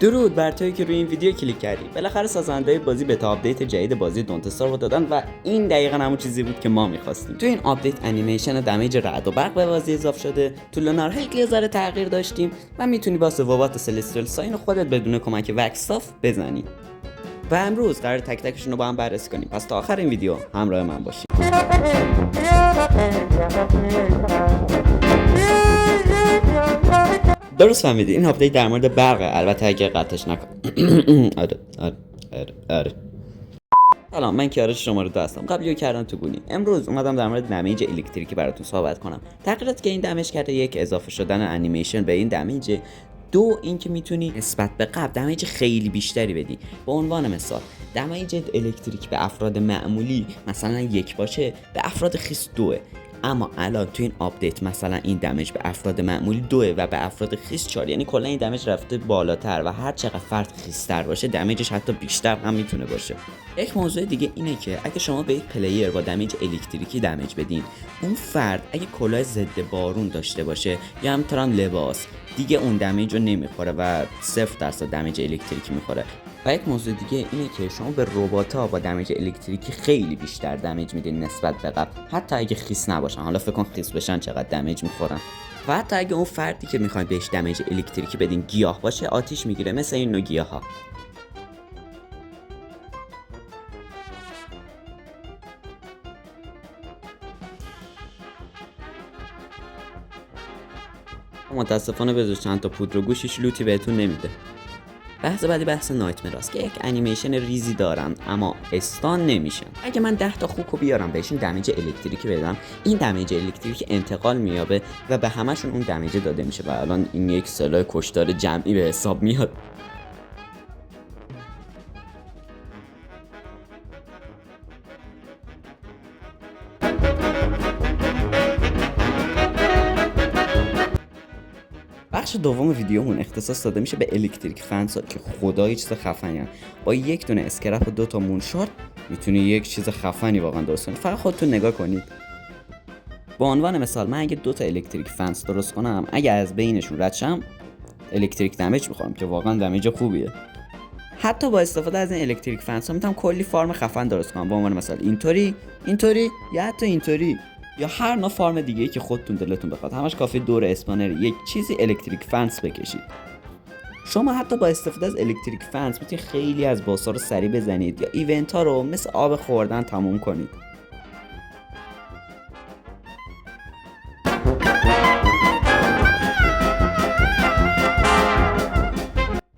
درود بر تویی که روی این ویدیو کلیک کردی. بالاخره سازنده بازی بتا آپدیت جدید بازی دونت استارو دادن و این دقیقاً همون چیزی بود که ما می‌خواستیم. تو این آپدیت انیمیشن دمیج رعد و برق به بازی اضافه شده. تو لونار هیل یه ذره تغییر داشتیم و میتونی با ثبات سلستیال ساین خودت بدون کمک وکستاف بزنی. و امروز قرار تک تکشون رو با هم بررسی کنیم. پس تا آخر این ویدیو همراه من باشید. درست فهمیدی، این آپدیت در مورد برقه، البته اگه قطعش نکن. آره. سلام، من کیارش شما رو هستم. قبلی کردم تو گونی. امروز اومدم در مورد دمیج الکتریکی براتون صحبت کنم. تغییراتی که این دمیج کرده، یک، اضافه شدن انیمیشن به این دمیج. دو، اینکه میتونی نسبت به قبل دمیج خیلی بیشتری بدی. به عنوان مثال، دمیج الکتریک به افراد معمولی مثلا 1 باشه، به افراد خیس 2. اما الان تو این آپدیت مثلا این دمیج به افراد معمولی 2 و به افراد خیس 4. یعنی کلا این دمیج رفته بالاتر و هر چقدر فرد خیس‌تر باشه دمیجش حتی بیشتر هم میتونه باشه. یک موضوع دیگه اینه که اگه شما به یک پلیر با دمیج الکتریکی دمیج بدین، اون فرد اگه کلاه ضد بارون داشته باشه یا همینطور هم لباس، دیگه اون دمیج رو نمیخوره و 0% دمیج الکتریکی میخوره. و یک موضوع دیگه اینه که شما به ربات‌ها با دمیج الکتریکی خیلی بیشتر دمیج میدین نسبت به قبل، حتی اگه خیس نباشن. حالا فکر کن خیس بشن چقدر دمیج میخورن. و حتی اگه اون فردی که میخواین بهش دمیج الکتریکی بدین گیاه باشه، آتیش میگیره، مثل این نوع گیاها. متاسفانه به جز چند تا پودر و گوشیش لوتی بهتون نمیده. بحث بعدی بحث نایتمراست که یک انیمیشن ریزی دارن اما استان نمیشن. اگه من 10 تا خوکو بیارم بهشون دمیج الکتریکی بدم، این دمیج الکتریکی انتقال مییابه و به همشون اون دمیج داده میشه و الان این یک سلاح کشتار جمعی به حساب میاد. بخش دوم ویدیومون اختصاص داده میشه به الکتریک فنس‌ها که خدای چیز خفنی. با یک دونه اسکرپ و 2 تا مونشارد میتونی یک چیز خفنی واقعا درست کنی. فقط خودتون نگاه کنید. با عنوان مثال، من اگه 2 تا الکتریک فنس درست کنم، اگه از بینشون رد شم الکتریک دمیج میخورم که واقعا دمیج خوبیه. حتی با استفاده از این الکتریک فنس‌ها میتونم کلی فارم خفن درست کنم. با عنوان مثال اینطوری یا حتی اینطوری یا هر نوع فارم دیگه‌ای که خودتون دلتون بخواد. همش کافی دور اسپانر یک چیزی الکتریک فنس بکشید. شما حتی با استفاده از الکتریک فنس میتونید خیلی از باسا رو سریع بزنید یا ایونت ها رو مثل آب خوردن تموم کنید.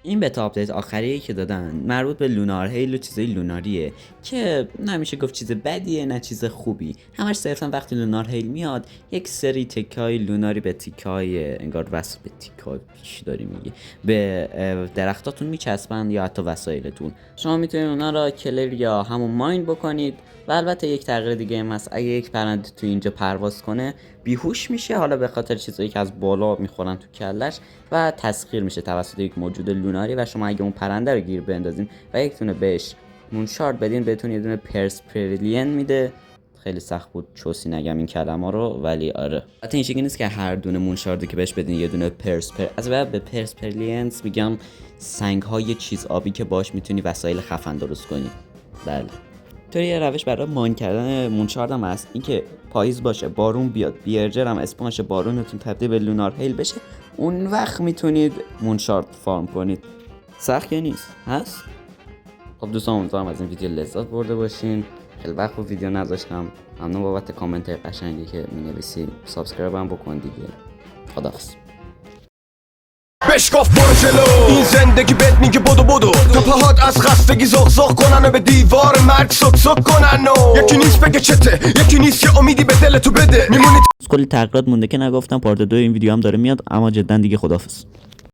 این بتا آپدیت آخریه که دادن مربوط به لونار هیل و چیزای لوناریه که نمیشه گفت چیز بدیه نه چیز خوبی. همش صرفا وقتی لونار هیل میاد یک سری تکای لوناری به تیکای انگار وصل به تیکای چی داری میگی به درختاتون میچسبن یا حتی وسایلتون. شما میتونید اونا را کلر یا همون ماین بکنید. و البته یک تغییر دیگه هم هست، اگه یک پرنده تو اینجا پرواز کنه بیهوش میشه، حالا به خاطر چیزایی که از بالا میخورن تو کلش و تسخیر میشه توسط یک موجود لوناری. و شما اگه اون پرنده رو گیر بندازین و یک دونه بهش مونشارد بدین، بهتون یه دونه پرسپرلین میده. خیلی سخت بود چوسی نگم این کلمه رو، ولی آره. البته این شکلی نیست که هر دونه مونشاردی که بهش بدین یه دونه از بعد به پرسپرلینز میگم سنگ های چیز آبی که باش میتونی وسایل خفن درست کنی. بله. طوری یه روش برای مان کردن مونشارد هم هست، اینکه پاییز باشه بارون بیاد، بیرجر هم اسپانش بارونتون تبدیل به لونار هیل بشه، اون وقت میتونید مونشارد فارم کنید. سخت که نیست هست. خب دوستان، امیدوارم از این ویدیو لذت برده باشین. خیلی وقت ویدیو نذاشتم. ممنون بابت کامنت قشنگی که مینویسی. سابسکرایب هم بکن دیگه. خداحافظ. بشکاف برو جلو، این زندگی بهت میگه بدو تا پاهات از خستگی زغ کنن و به دیوار مرگ سک کنن و یکی نیست بگه چته، یکی نیست که امیدی به دل تو بده. میمونی کلی تغییرات مونده که نگفتم. پارت 2 این ویدیو هم داره میاد، اما جدا دیگه خداحافظ.